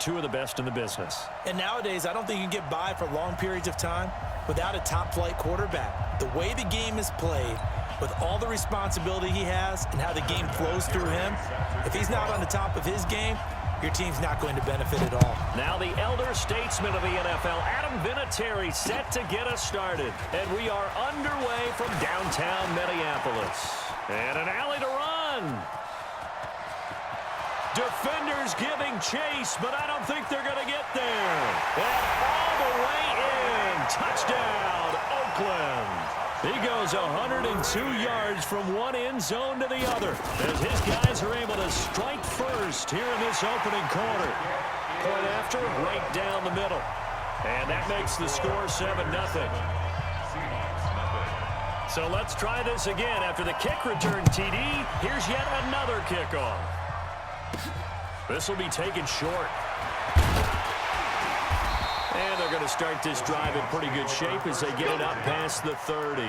Two of the best in the business. And nowadays, I don't think you can get by for long periods of time without a top-flight quarterback. The way the game is played, with all the responsibility he has and how the game flows through him, if he's not on the top of his game, your team's not going to benefit at all. Now the elder statesman of the NFL, Adam Vinatieri, set to get us started. And we are underway from downtown Minneapolis. And an alley to run. Defenders giving chase, but I don't think they're going to get there. And all the way in. Touchdown, Oakland. He goes 102 yards from one end zone to the other as his guys are able to strike first here in this opening quarter. Point after, right down the middle. And that makes the score 7-0. So let's try this again. After the kick return TD, here's yet another kickoff. This will be taken short. And they're going to start this drive in pretty good shape as they get it up past the 30.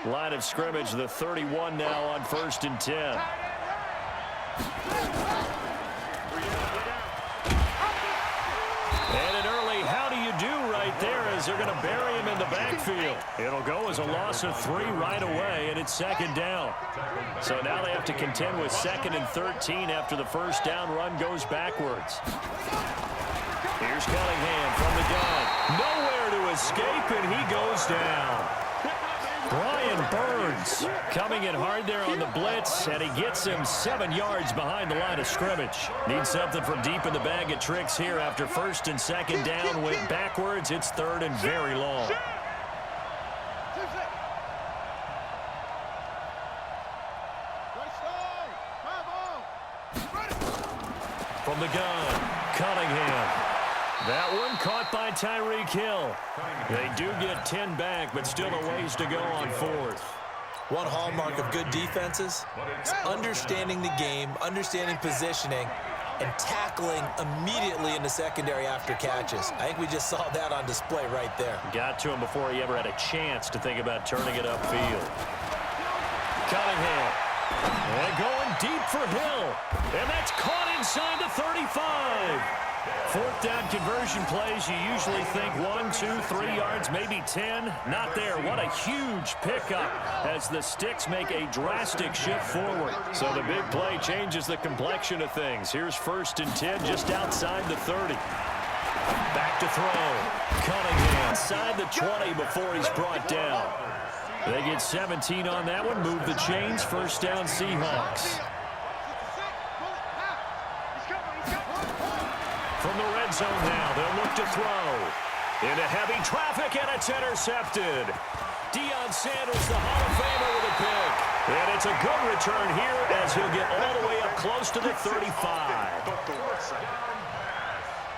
Line of scrimmage, the 31 now on 1st and 10. And an early how do you do right there as they're going to bury him in the backfield. It'll go as a loss of 3 right away, and it's 2nd down. So now they have to contend with 2nd and 13 after the first down run goes backwards. Here's Cunningham from the gun. Nowhere to escape, and he goes down. Brian Burns coming in hard there on the blitz, and he gets him 7 yards behind the line of scrimmage. Needs something from deep in the bag of tricks here after 1st and 2nd down. Went backwards. It's 3rd and very long. From the gun, Cunningham. That one caught by Tyreek Hill. They do get 10 back, but still a ways to go on 4th. One hallmark of good defenses is understanding the game, understanding positioning, and tackling immediately in the secondary after catches. I think we just saw that on display right there. Got to him before he ever had a chance to think about turning it upfield. Cunningham. And going deep for Hill. And that's caught inside the 35. 4th down conversion plays, you usually think 1, 2, 3 yards, maybe 10. Not there. What a huge pickup as the Sticks make a drastic shift forward. So the big play changes the complexion of things. Here's 1st and 10 just outside the 30. Back to throw. Cunningham inside the 20 before he's brought down. They get 17 on that one. Move the chains. 1st down Seahawks. From the red zone now, they'll look to throw. Into heavy traffic, and it's intercepted. Deion Sanders, the Hall of Famer, with a pick. And it's a good return here as he'll get all the way up close to the 35.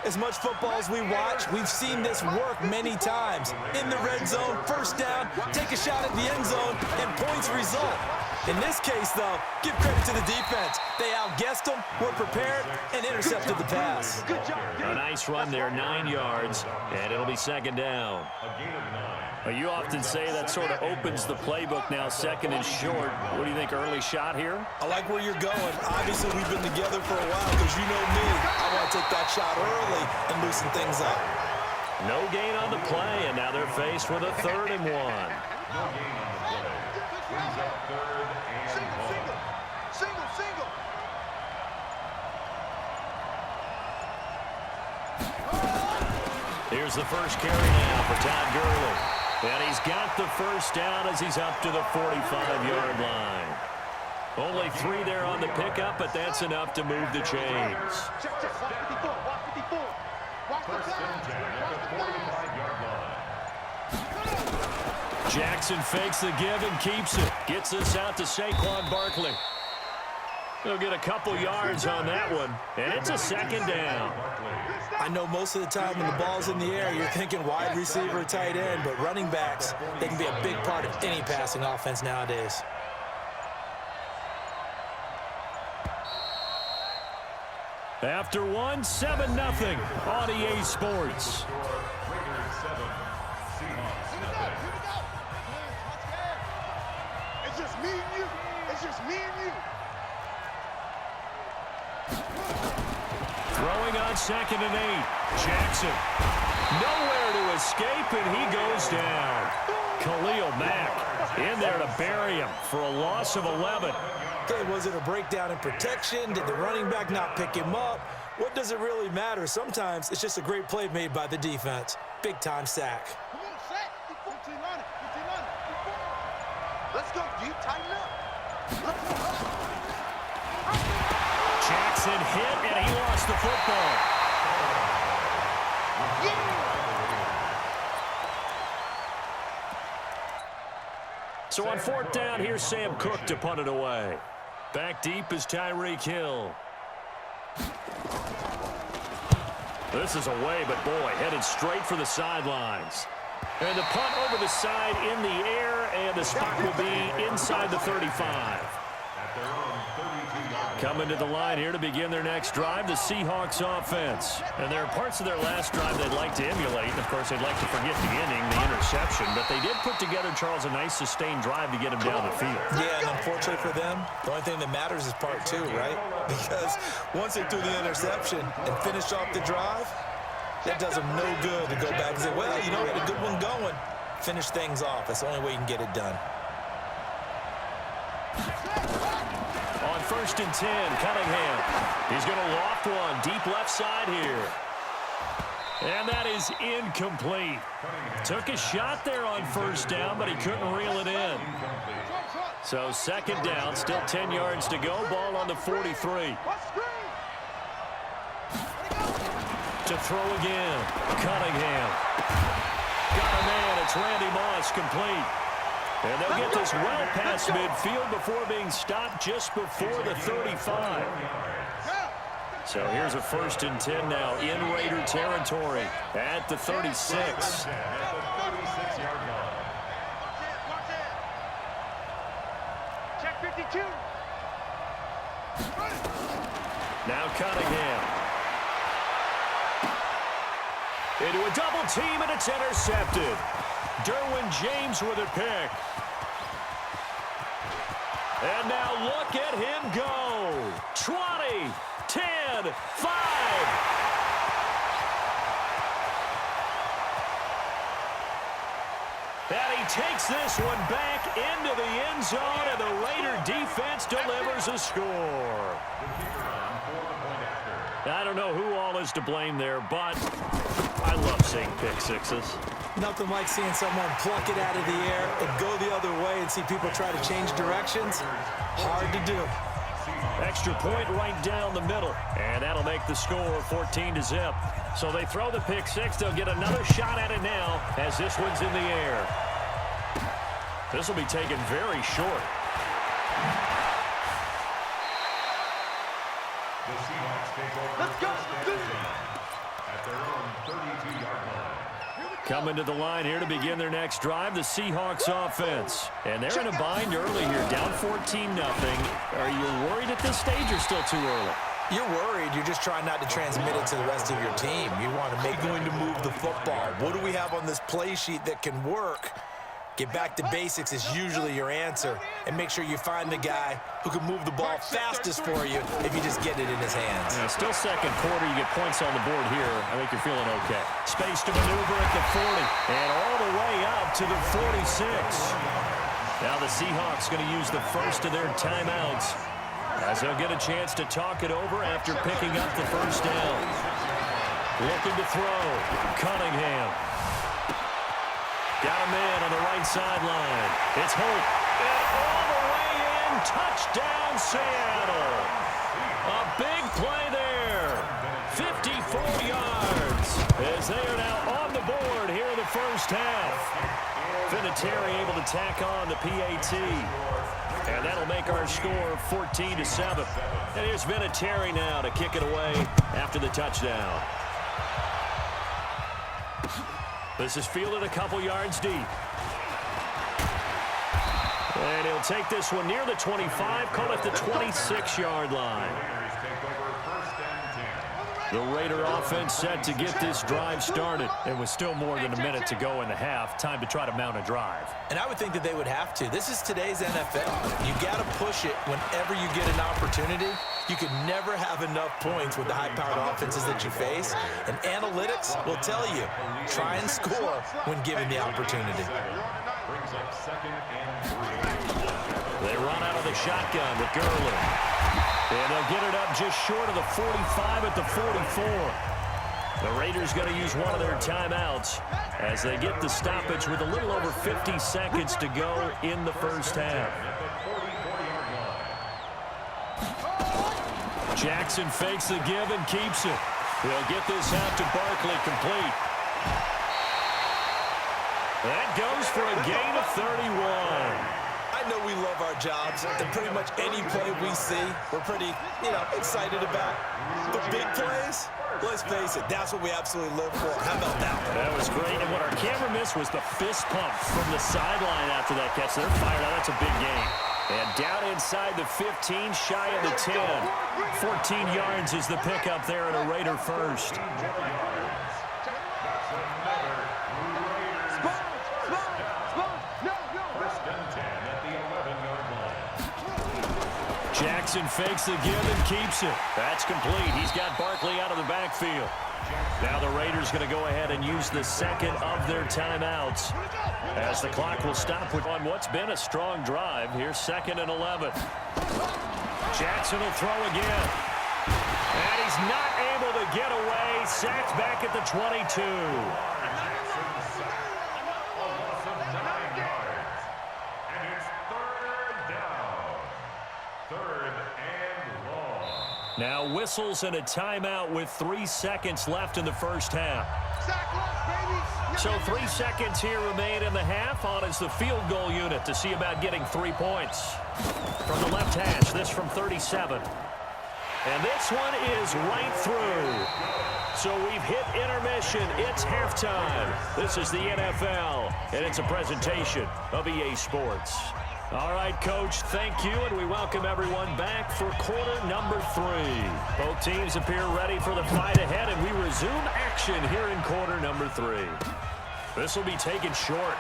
As much football as we watch, we've seen this work many times. In the red zone, 1st down, take a shot at the end zone, and points result. In this case, though, give credit to the defense. They outguessed them, were prepared, and intercepted the pass. A nice run there, 9 yards, and it'll be 2nd down. You often say that sort of opens the playbook now, 2nd and short. What do you think, early shot here? I like where you're going. Obviously, we've been together for a while because you know me. I want to take that shot early and loosen things up. No gain on the play, and now they're faced with a 3rd and 1. Here's the first carry now for Todd Gurley. And he's got the 1st down as he's up to the 45-yard line. Only 3 there on the pickup, but that's enough to move the chains. Jackson fakes the give and keeps it. Gets this out to Saquon Barkley. He'll get a couple yards on that one, and it's a 2nd down. I know most of the time when the ball's in the air, you're thinking wide receiver, tight end, but running backs, they can be a big part of any passing offense nowadays. After 7-0 on EA Sports. It's just me and you. It's just me and you. Throwing on 2nd and 8. Jackson. Nowhere to escape, and he goes down. Khalil Mack in there to bury him for a loss of 11. Okay, was it a breakdown in protection? Did the running back not pick him up? What does it really matter? Sometimes it's just a great play made by the defense. Big-time sack. Come on, sack. 15 on it. 15 on it. Let's go, dude. Tighten up. Let's go. Jackson hit, and he lost the football. So on 4th down, here's Sam Cook to punt it away. Back deep is Tyreek Hill. This is away, but boy, headed straight for the sidelines. And the punt over the side in the air, and the spot will be inside the 35. Coming to the line here to begin their next drive, the Seahawks offense. And there are parts of their last drive they'd like to emulate. And, of course, they'd like to forget the inning, the interception. But they did put together, Charles, a nice sustained drive to get him down the field. Yeah, and unfortunately for them, the only thing that matters is part 2, right? Because once they threw the interception and finished off the drive, that does them no good to go back and say, well, you know, we had a good one going. Finish things off. That's the only way you can get it done. On 1st and 10, Cunningham. He's going to loft one deep left side here. And that is incomplete. Took a shot there on 1st down, but he couldn't reel it in. So 2nd down, still 10 yards to go. Ball on the 43. To throw again. Cunningham. Got a man. It's Randy Moss, complete. And they'll get this well past midfield before being stopped just before the 35. So here's a 1st and 10 now in Raider territory at the 36. Check 52. Now Cunningham. Into a double team, and it's intercepted. Derwin James with a pick. And now look at him go. 20, 10, 5. And he takes this one back into the end zone, and the Raider defense delivers a score. I don't know who all is to blame there, but I love seeing pick sixes. Nothing like seeing someone pluck it out of the air and go the other way and see people try to change directions. Hard to do. Extra point right down the middle, and that'll make the score 14-0. So they throw the pick six. They'll get another shot at it now as this one's in the air. This will be taken very short. Let's go. At their own 32-yard line. Coming to the line here to begin their next drive, the Seahawks offense. And they're in a bind early here, down 14-0. Are you worried at this stage or still too early? You're worried. You're just trying not to transmit it to the rest of your team. You want to make going to move the football. What do we have on this play sheet that can work? Get back to basics is usually your answer. And make sure you find the guy who can move the ball fastest for you if you just get it in his hands. Yeah, still second quarter. You get points on the board here. I think you're feeling okay. Space to maneuver at the 40. And all the way out to the 46. Now the Seahawks going to use the first of their timeouts as they'll get a chance to talk it over after picking up the 1st down. Looking to throw. Cunningham. Got a man on the right sideline. It's Hope. And all the way in. Touchdown, Seattle. A big play there. 54 yards as they are now on the board here in the 1st half. Vinatieri able to tack on the PAT. And that'll make our score 14-7. And here's Vinatieri now to kick it away after the touchdown. This is fielded a couple yards deep. And he'll take this one near the 25, call it the 26-yard line. The Raider offense set to get this drive started. It was still more than a minute to go in the half. Time to try to mount a drive. And I would think that they would have to. This is today's NFL. You got to push it whenever you get an opportunity. You can never have enough points with the high-powered offenses that you face. And analytics will tell you, try and score when given the opportunity. Brings up 2nd and 3. They run out of the shotgun with Gurley. And they'll get it up just short of the 45 at the 44. The Raiders going to use one of their timeouts as they get the stoppage with a little over 50 seconds to go in the first half. Jackson fakes the give and keeps it. He'll get this out to Barkley complete. That goes for a gain of 31. I know we love our jobs, and pretty much any play we see, we're pretty, excited about. The big plays, let's face it, that's what we absolutely live for. How about that one? That was great, and what our camera missed was the fist pump from the sideline after that catch. They're fired out. That's a big gain. And down inside the 15, shy of the 10. 14 yards is the pickup there at a Raider first. Jackson fakes the give and keeps it. That's complete. He's got Barkley out of the backfield. Now the Raiders going to go ahead and use the second of their timeouts as the clock will stop with on what's been a strong drive. Here's 2nd and 11. Jackson will throw again. And he's not able to get away. Sacked back at the 22. Now whistles and a timeout with 3 seconds left in the first half. So 3 seconds here remain in the half. On is the field goal unit to see about getting 3 points. From the left hash, this from 37. And this one is right through. So we've hit intermission. It's halftime. This is the NFL, and it's a presentation of EA Sports. All right, Coach, thank you, and we welcome everyone back for quarter number 3. Both teams appear ready for the fight ahead, and we resume action here in quarter number 3. This will be taken short.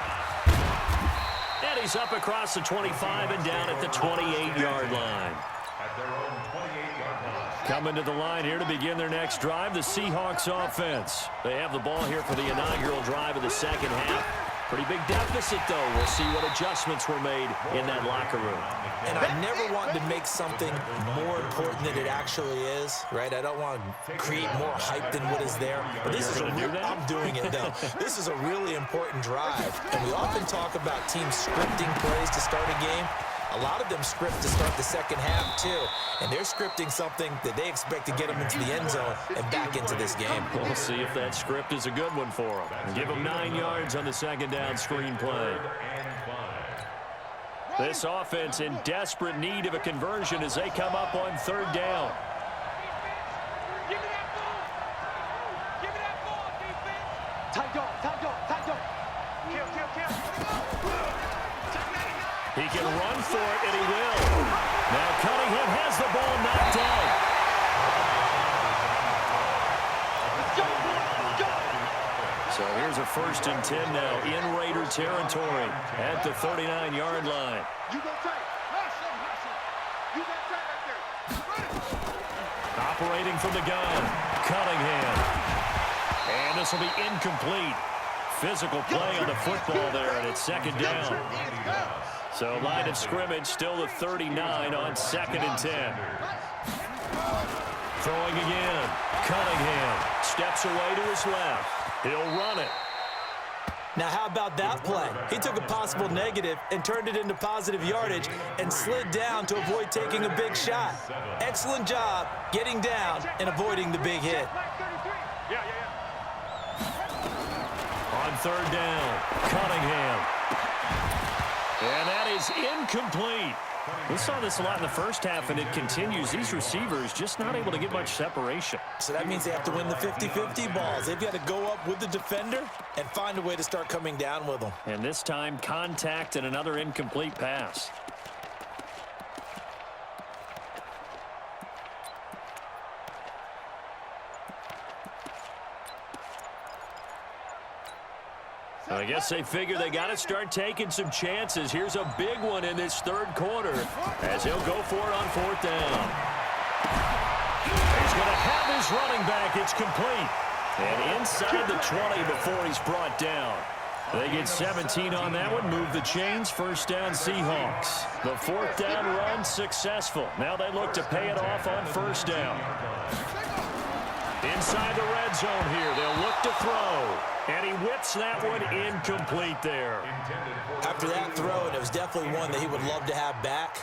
And he's up across the 25 and down at the 28-yard line. At their own 28-yard line. Coming to the line here to begin their next drive, the Seahawks offense. They have the ball here for the inaugural drive of the second half. Pretty big deficit, though. We'll see what adjustments were made in that locker room. And I never want to make something more important than it actually is, right? I don't want to create more hype than what is there. But this is I'm doing it, though. This is a really important drive. And we often talk about teams scripting plays to start a game. A lot of them script to start the second half, too. And they're scripting something that they expect to get them into the end zone and back into this game. We'll see if that script is a good one for them. Give them 9 yards on the second down screen play. This offense in desperate need of a conversion as they come up on 3rd down. He can run for it, and he will. Now Cunningham has the ball knocked out. So here's a 1st and 10 now in Raider territory at the 39-yard line. Operating from the gun, Cunningham. And this will be incomplete. Physical play on the football there, and it's 2nd down. So line of scrimmage still the 39 on 2nd and 10. Throwing again. Cunningham steps away to his left. He'll run it. Now, how about that play? He took a possible negative and turned it into positive yardage and slid down to avoid taking a big shot. Excellent job getting down and avoiding the big hit. On 3rd down, Cunningham. And that is incomplete. We saw this a lot in the first half, and it continues. These receivers just not able to get much separation. So that means they have to win the 50-50 balls. They've got to go up with the defender and find a way to start coming down with them. And this time, contact and another incomplete pass. I guess they figure they got to start taking some chances. Here's a big one in this third quarter as he'll go for it on fourth down. He's going to have his running back. It's complete. And inside the 20 before he's brought down. They get 17 on that one, move the chains, first down Seahawks. The fourth down run successful. Now they look to pay it off on first down. Inside the red zone here, they'll look to throw. And he whips that one incomplete there. After that throw, and it was definitely one that he would love to have back,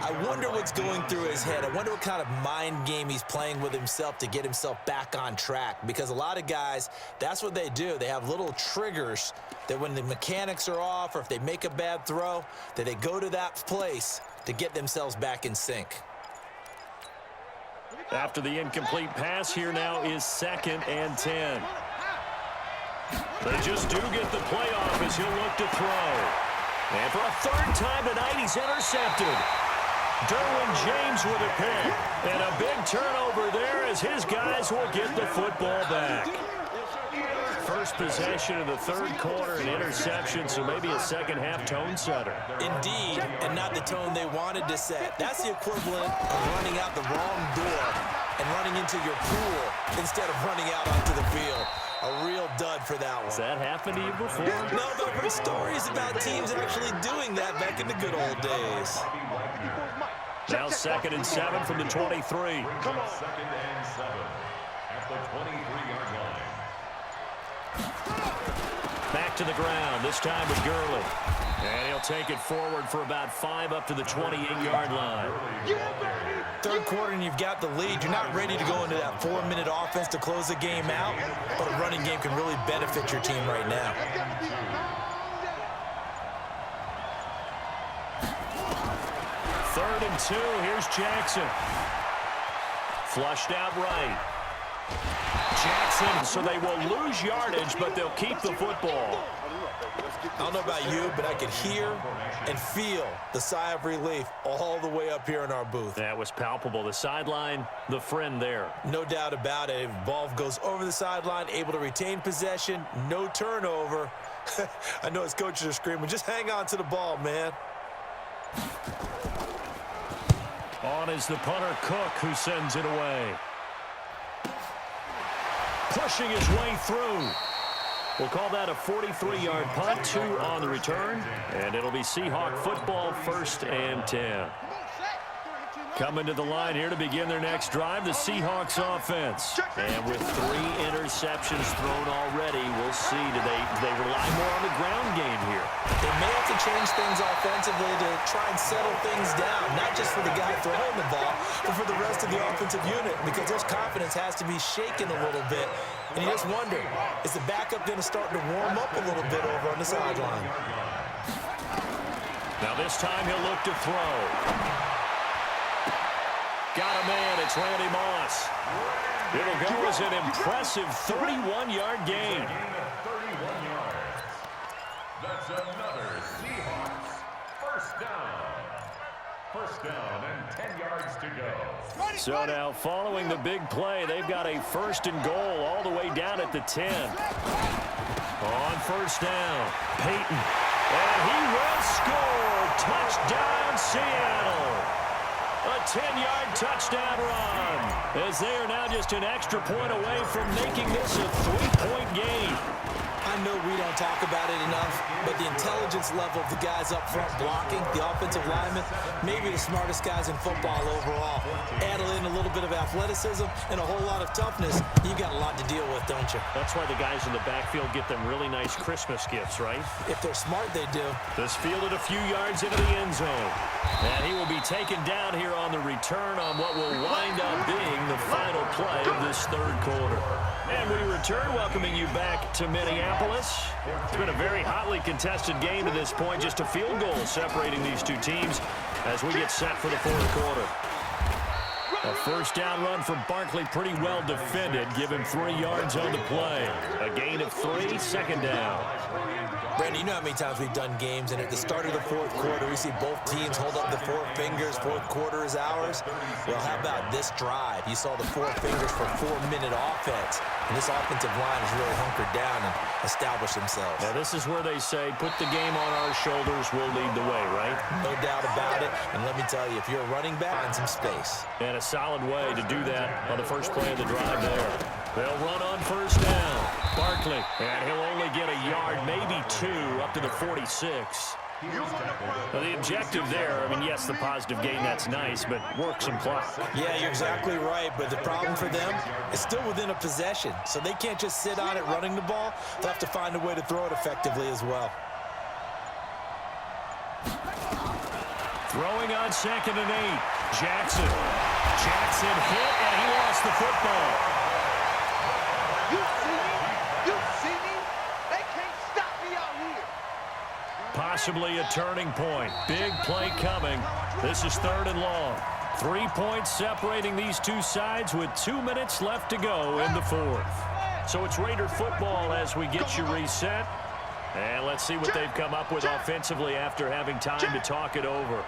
I wonder what's going through his head. I wonder what kind of mind game he's playing with himself to get himself back on track. Because a lot of guys, that's what they do. They have little triggers that when the mechanics are off or if they make a bad throw, that they go to that place to get themselves back in sync. After the incomplete pass, here now is 2nd and 10. They just do get the play off as he'll look to throw. And for a third time tonight, he's intercepted. Derwin James with a pick. And a big turnover there as his guys will get the football back. First possession of the third quarter, an interception, so maybe a second-half tone setter. Indeed, and not the tone they wanted to set. That's the equivalent of running out the wrong door and running into your pool instead of running out onto the field. A real dud for that one. Has that happened to you before? No, but I've heard stories about teams actually doing that back in the good old days. Now 2nd and 7 from the 23. Come on. 2nd and 7 at the 23-yard line. Back to the ground, this time with Gurley. And he'll take it forward for about 5 up to the 28-yard line. Third quarter and you've got the lead. You're not ready to go into that 4-minute offense to close the game out, but a running game can really benefit your team right now. Third and 2, here's Jackson. Flushed out right. Jackson, so they will lose yardage, but they'll keep the football. I don't know about you, but I could hear and feel the sigh of relief all the way up here in our booth. That was palpable. The sideline, the friend there. No doubt about it. Ball goes over the sideline, able to retain possession, no turnover. I know his coaches are screaming, just hang on to the ball, man. On is the punter, Cook, who sends it away. Pushing his way through. We'll call that a 43-yard punt, 2 on the return, and it'll be Seahawk football, 1st and 10. Coming to the line here to begin their next drive, the Seahawks offense. And with 3 interceptions thrown already, we'll see, do they rely more on the ground game here? They may have to change things offensively to try and settle things down, not just for the guy throwing the ball, but for the rest of the offensive unit, because their confidence has to be shaken a little bit. And you just wonder, is the backup going to start to warm up a little bit over on the sideline? Now this time he'll look to throw. Got a man, it's Randy Moss. It'll go as an impressive 31-yard gain. 31 yards. That's another Seahawks first down. First down and 10 yards to go. So now following the big play, they've got a 1st and goal all the way down at the 10. On first down, Peyton. And he will score. Touchdown, Seattle. A 10-yard touchdown run, as they are now just an extra point away from making this a 3-point game. I know we don't talk about it enough, but the intelligence level of the guys up front blocking, the offensive linemen, maybe the smartest guys in football overall. Add in a little bit of athleticism and a whole lot of toughness, you got a lot to deal with, don't you? That's why the guys in the backfield get them really nice Christmas gifts, right? If they're smart, they do. This fielded a few yards into the end zone. And he will be taken down here on the return on what will wind up being the final play of this third quarter. And we return, welcoming you back to Minneapolis. It's been a very hotly contested game to this point, just a field goal separating these two teams as we get set for the fourth quarter. A first down run from Barkley, pretty well defended. Give him 3 yards on the play. A gain of 3, 2nd down. Brandon, you know how many times we've done games, and at the start of the fourth quarter, we see both teams hold up the four fingers. Fourth quarter is ours. Well, how about this drive? You saw the four fingers for 4-minute offense, and this offensive line has really hunkered down and established themselves. Now, this is where they say, put the game on our shoulders, we'll lead the way, right? No doubt about it, and let me tell you, if you're a running back, find some space. And a solid way to do that on the first play of the drive there. They'll run on first down. Barkley, and he'll only get a yard, maybe 2, up to the 46. Well, the objective there, I mean, yes, the positive gain, that's nice, but work some clock. Yeah, you're exactly right, but the problem for them is still within a possession, so they can't just sit on it running the ball. They'll have to find a way to throw it effectively as well. Throwing on 2nd and 8. Jackson. Jackson hit, and he lost the football. You see me? You see me? They can't stop me out here. Possibly a turning point. Big play coming. This is 3rd and long. 3 points separating these two sides with 2 minutes left to go in the 4th. So it's Raider football as we get you reset. And let's see what they've come up with offensively after having time to talk it over.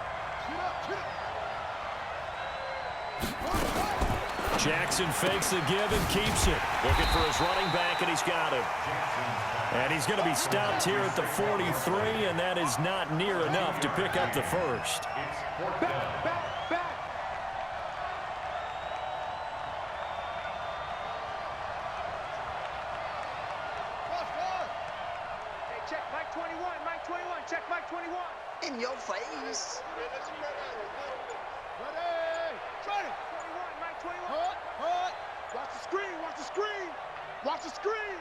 Jackson fakes the give and keeps it. Looking for his running back, and he's got him. And he's going to be stopped here at the 43, and that is not near enough to pick up the first. Back. Hey, check Mike 21, Mike 21, check Mike 21. In your face. Ready, try it. 21, Mike 21. Hut. Watch the screen. Watch the screen.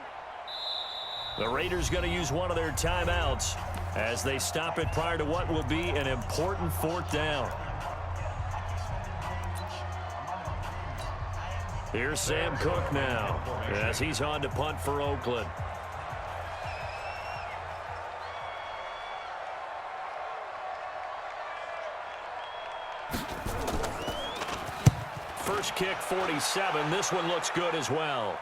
The Raiders going to use one of their timeouts as they stop it prior to what will be an important 4th down. Here's Sam Cook now as he's on to punt for Oakland. First kick, 47. This one looks good as well.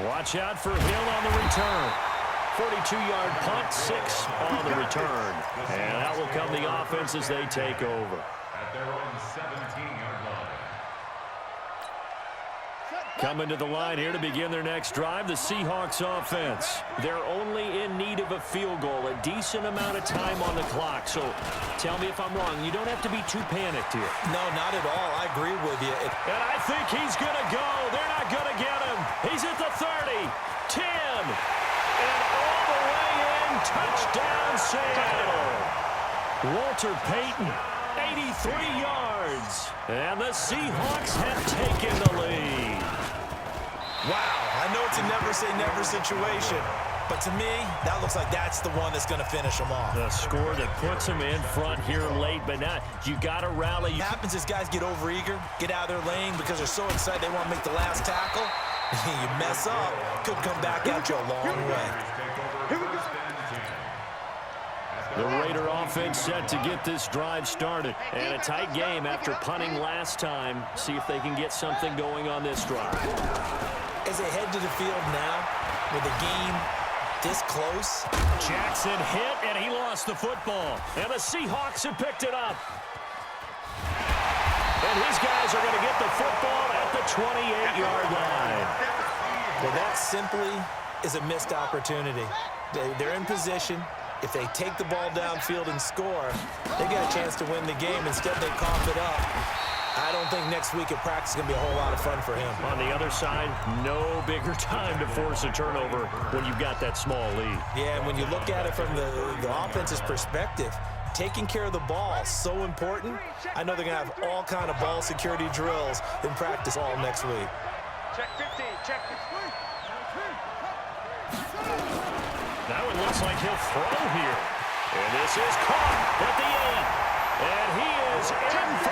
Watch out for Hill on the return. 42-yard punt, 6 on the return. And out will come the offense as they take over. At their own 17-yard line. Coming to the line here to begin their next drive, the Seahawks offense. They're only in need of a field goal, a decent amount of time on the clock. So tell me if I'm wrong. You don't have to be too panicked here. No, not at all. I agree with you. And I think he's going to go. They're not going to get him. He's at the 30, 10, and all the way in. Touchdown, Seattle. Walter Payton, 83 yards. And the Seahawks have taken the lead. Wow, I know it's a never-say-never situation, but to me, that looks like that's the one that's going to finish them off. The score that puts them in front here late, but now you got to rally. What happens is guys get overeager, get out of their lane because they're so excited they want to make the last tackle. You mess up, could come back at you a long way. The Raider offense set to get this drive started. And a tight game after punting last time. See if they can get something going on this drive. As they head to the field now, with the game this close. Jackson hit, and he lost the football. And the Seahawks have picked it up. And his guys are going to get the football at the 28-yard line. Well, that simply is a missed opportunity. They're in position. If they take the ball downfield and score, they get a chance to win the game. Instead, they cough it up. I don't think next week at practice is going to be a whole lot of fun for him. On the other side, no bigger time to force a turnover when you've got that small lead. Yeah, and when you look at it from the offense's perspective, taking care of the ball is so important. I know they're going to have all kind of ball security drills in practice all next week. Check 15, check 15. That one looks like he'll throw here. And this is caught at the 8. And he is in for